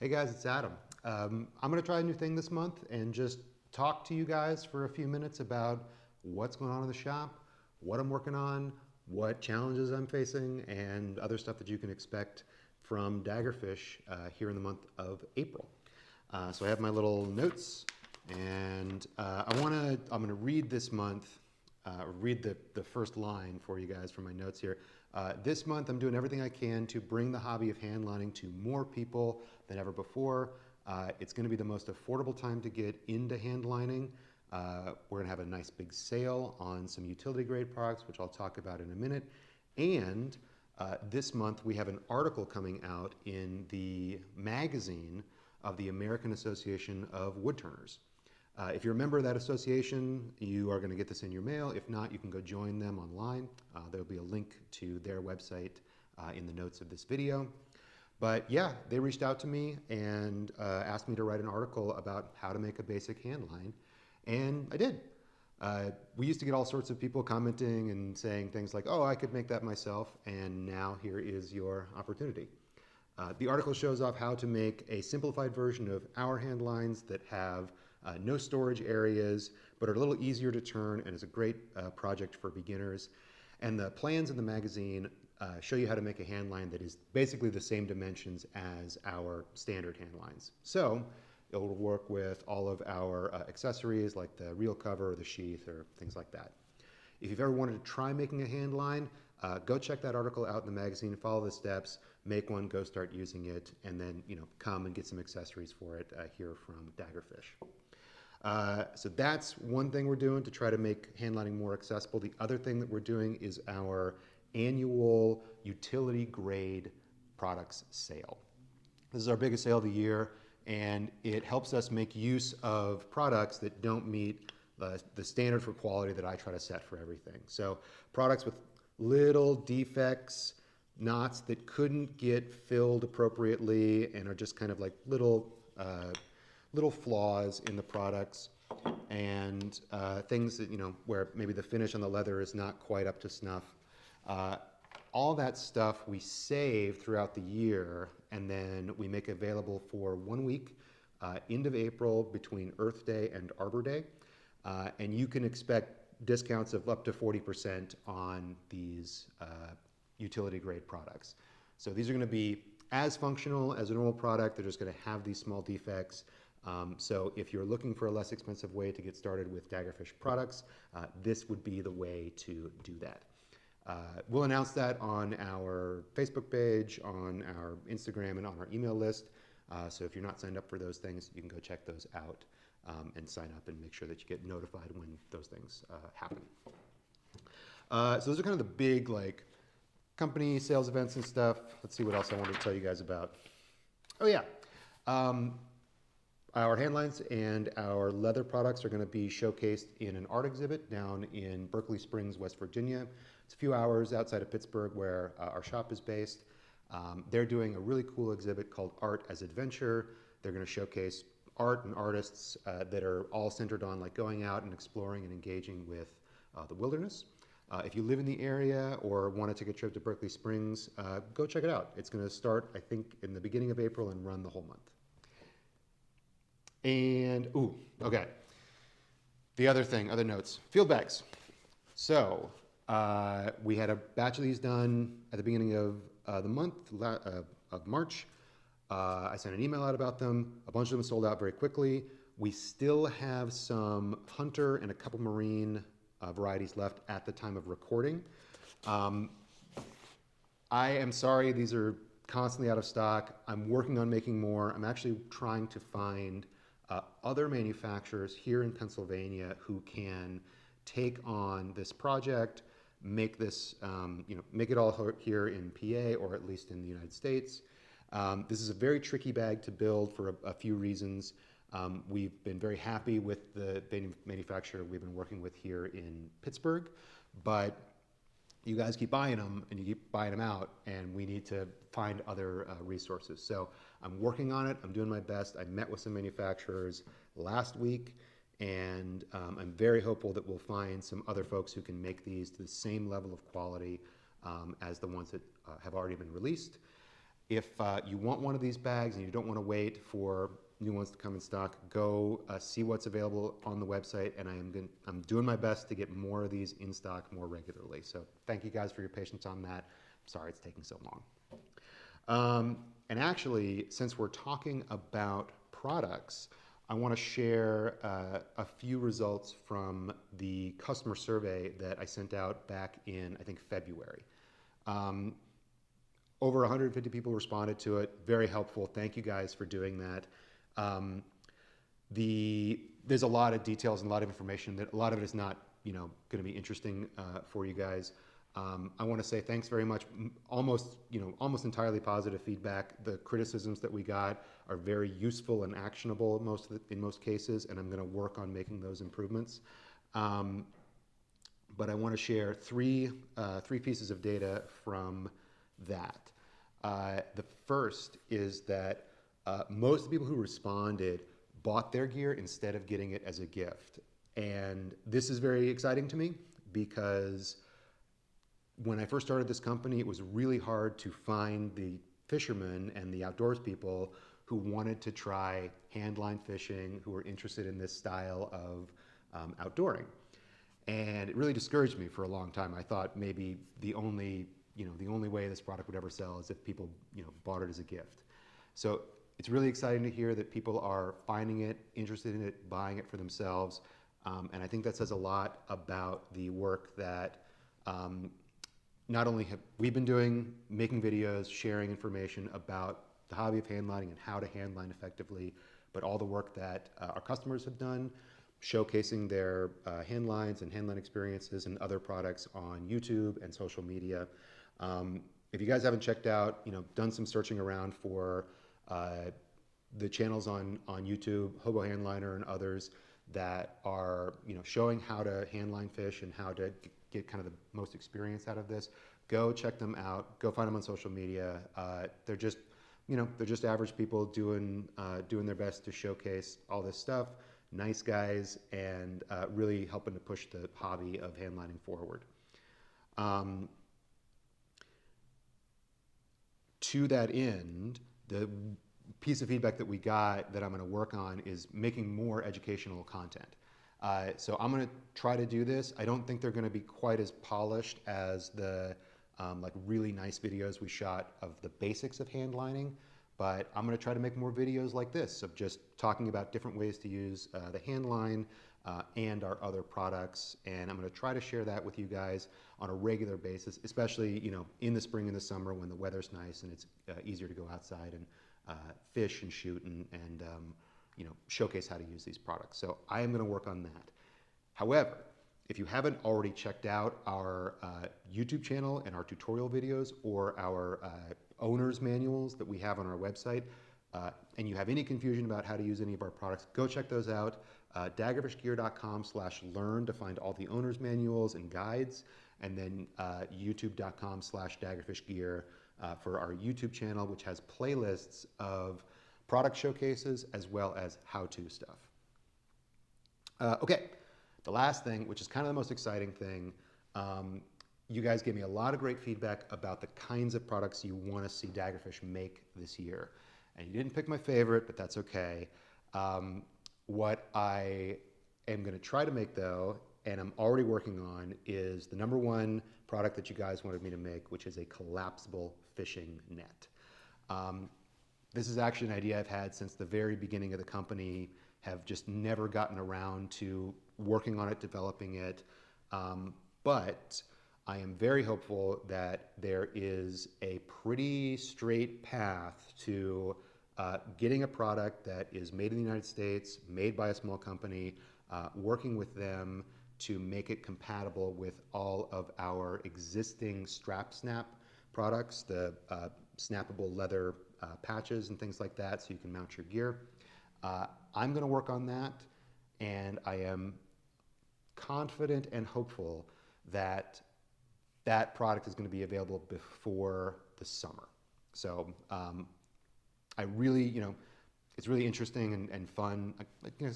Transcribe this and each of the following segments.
Hey guys, it's Adam. I'm going to try a new thing this month and just talk to you guys for a few minutes about what's going on in the shop, what I'm working on, what challenges I'm facing, and other stuff that you can expect from Daggerfish here in the month of April. So I have my little notes, and I'm going to read this month read the first line for you guys from my notes here. This month, I'm doing everything I can to bring the hobby of hand lining to more people than ever before. It's going to be the most affordable time to get into hand lining. We're going to have a nice big sale on some utility grade products, which I'll talk about in a minute. And this month, we have an article coming out in the magazine of the American Association of Woodturners. If you're a member of that association, you are going to get this in your mail. If not, you can go join them online. There'll be a link to their website in the notes of this video. But yeah, they reached out to me and asked me to write an article about how to make a basic hand line, and I did. We used to get all sorts of people commenting and saying things like, oh, I could make that myself, and now here is your opportunity. The article shows off how to make a simplified version of our hand lines that have no storage areas, but are a little easier to turn, and is a great project for beginners. And the plans in the magazine show you how to make a hand line that is basically the same dimensions as our standard hand lines. So it will work with all of our accessories like the reel cover or the sheath or things like that. If you've ever wanted to try making a hand line, go check that article out in the magazine, follow the steps, make one, go start using it, and then come and get some accessories for it here from Daggerfish. So that's one thing we're doing to try to make hand lining more accessible. The other thing that we're doing is our annual utility grade products sale. This is our biggest sale of the year, and it helps us make use of products that don't meet the standard for quality that I try to set for everything. So products with little defects, knots that couldn't get filled appropriately and are just kind of like little flaws in the products, and things that, where maybe the finish on the leather is not quite up to snuff. All that stuff we save throughout the year, and then we make available for 1 week, end of April, between Earth Day and Arbor Day. And you can expect discounts of up to 40% on these utility grade products. So these are going to be as functional as a normal product. They're just going to have these small defects. So if you're looking for a less expensive way to get started with Daggerfish products, this would be the way to do that. We'll announce that on our Facebook page, on our Instagram, and on our email list. So if you're not signed up for those things, you can go check those out and sign up and make sure that you get notified when those things happen. So those are kind of the big company sales events and stuff. Let's see what else I wanted to tell you guys about. Oh yeah. Our hand lines and our leather products are going to be showcased in an art exhibit down in Berkeley Springs, West Virginia. It's a few hours outside of Pittsburgh where our shop is based. They're doing a really cool exhibit called Art as Adventure. They're going to showcase art and artists that are all centered on going out and exploring and engaging with the wilderness. If you live in the area or want to take a trip to Berkeley Springs, go check it out. It's going to start, I think, in the beginning of April and run the whole month. And, okay. The other thing, other notes, field bags. So we had a batch of these done at the beginning of the month of March. I sent an email out about them. A bunch of them sold out very quickly. We still have some hunter and a couple marine varieties left at the time of recording. I am sorry, these are constantly out of stock. I'm working on making more. I'm actually trying to find other manufacturers here in Pennsylvania who can take on this project, make this, make it all here in PA or at least in the United States. This is a very tricky bag to build for a few reasons. We've been very happy with the manufacturer we've been working with here in Pittsburgh, but you guys keep buying them and you keep buying them out, and we need to find other resources. So I'm working on it. I'm doing my best. I met with some manufacturers last week, and I'm very hopeful that we'll find some other folks who can make these to the same level of quality as the ones that have already been released. If you want one of these bags and you don't want to wait for new ones to come in stock, go see what's available on the website, and I'm doing my best to get more of these in stock more regularly. So thank you guys for your patience on that. Sorry it's taking so long. And actually, since we're talking about products, I want to share a few results from the customer survey that I sent out back in, I think, February. Over 150 people responded to it. Very helpful. Thank you guys for doing that. There's a lot of details and a lot of information that a lot of it is not, going to be interesting for you guys. I want to say thanks very much. Almost entirely positive feedback. The criticisms that we got are very useful and actionable in most cases, and I'm going to work on making those improvements. But I want to share three pieces of data from that. The first is that most of the people who responded bought their gear instead of getting it as a gift. And this is very exciting to me because when I first started this company, it was really hard to find the fishermen and the outdoors people who wanted to try handline fishing, who were interested in this style of outdooring. And it really discouraged me for a long time. I thought maybe the only way this product would ever sell is if people, bought it as a gift. So it's really exciting to hear that people are finding it, interested in it, buying it for themselves. And I think that says a lot about the work that not only have we been doing, making videos, sharing information about the hobby of handlining and how to handline effectively, but all the work that our customers have done, showcasing their handlines and handline experiences and other products on YouTube and social media. If you guys haven't checked out, done some searching around for the channels on YouTube, Hobo Handliner and others that are, showing how to handline fish and how to get kind of the most experience out of this, go check them out. Go find them on social media. They're just average people doing their best to showcase all this stuff. Nice guys, and really helping to push the hobby of handlining forward. To that end, the piece of feedback that we got that I'm going to work on is making more educational content. So I'm going to try to do this. I don't think they're going to be quite as polished as the really nice videos we shot of the basics of handlining, but I'm going to try to make more videos like this of just talking about different ways to use the handline and our other products. And I'm going to try to share that with you guys on a regular basis, especially in the spring and the summer when the weather's nice and it's easier to go outside and fish and shoot and showcase how to use these products. So I am going to work on that. However, if you haven't already checked out our YouTube channel and our tutorial videos or our owner's manuals that we have on our website, and you have any confusion about how to use any of our products, go check those out. Daggerfishgear.com/learn to find all the owner's manuals and guides, and then youtube.com/daggerfishgear for our YouTube channel, which has playlists of product showcases as well as how-to stuff. Okay, the last thing, which is kind of the most exciting thing, you guys gave me a lot of great feedback about the kinds of products you want to see Daggerfish make this year. And you didn't pick my favorite, but that's okay. What I am going to try to make, though, and I'm already working on, is the #1 product that you guys wanted me to make, which is a collapsible fishing net. This is actually an idea I've had since the very beginning of the company, have just never gotten around to working on it, developing it. But I am very hopeful that there is a pretty straight path to getting a product that is made in the United States, made by a small company, working with them to make it compatible with all of our existing strap snap products, the snappable leather patches and things like that so you can mount your gear. I'm going to work on that, and I am confident and hopeful that that product is going to be available before the summer. So I really, it's really interesting and fun.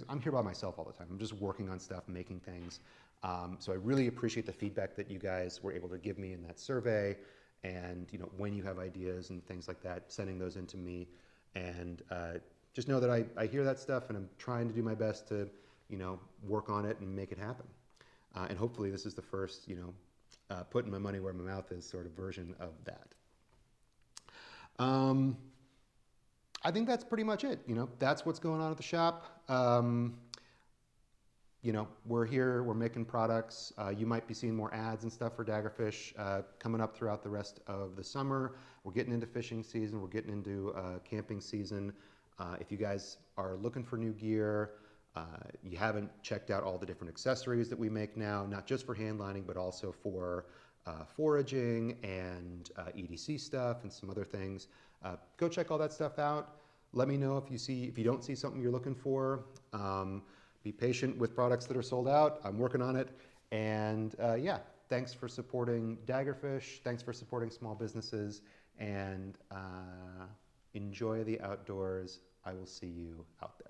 I'm here by myself all the time. I'm just working on stuff, making things. So I really appreciate the feedback that you guys were able to give me in that survey. and when you have ideas and things like that, sending those into me. And just know that I hear that stuff, and I'm trying to do my best to work on it and make it happen. And hopefully this is the first putting my money where my mouth is sort of version of that. I think that's pretty much it. That's what's going on at the shop. We're here, we're making products. You might be seeing more ads and stuff for Daggerfish coming up throughout the rest of the summer. We're getting into fishing season, we're getting into camping season. If you guys are looking for new gear, you haven't checked out all the different accessories that we make now, not just for hand lining, but also for foraging and EDC stuff and some other things. Go check all that stuff out. Let me know if you don't see something you're looking for. Be patient with products that are sold out. I'm working on it. And yeah, thanks for supporting Daggerfish. Thanks for supporting small businesses. And enjoy the outdoors. I will see you out there.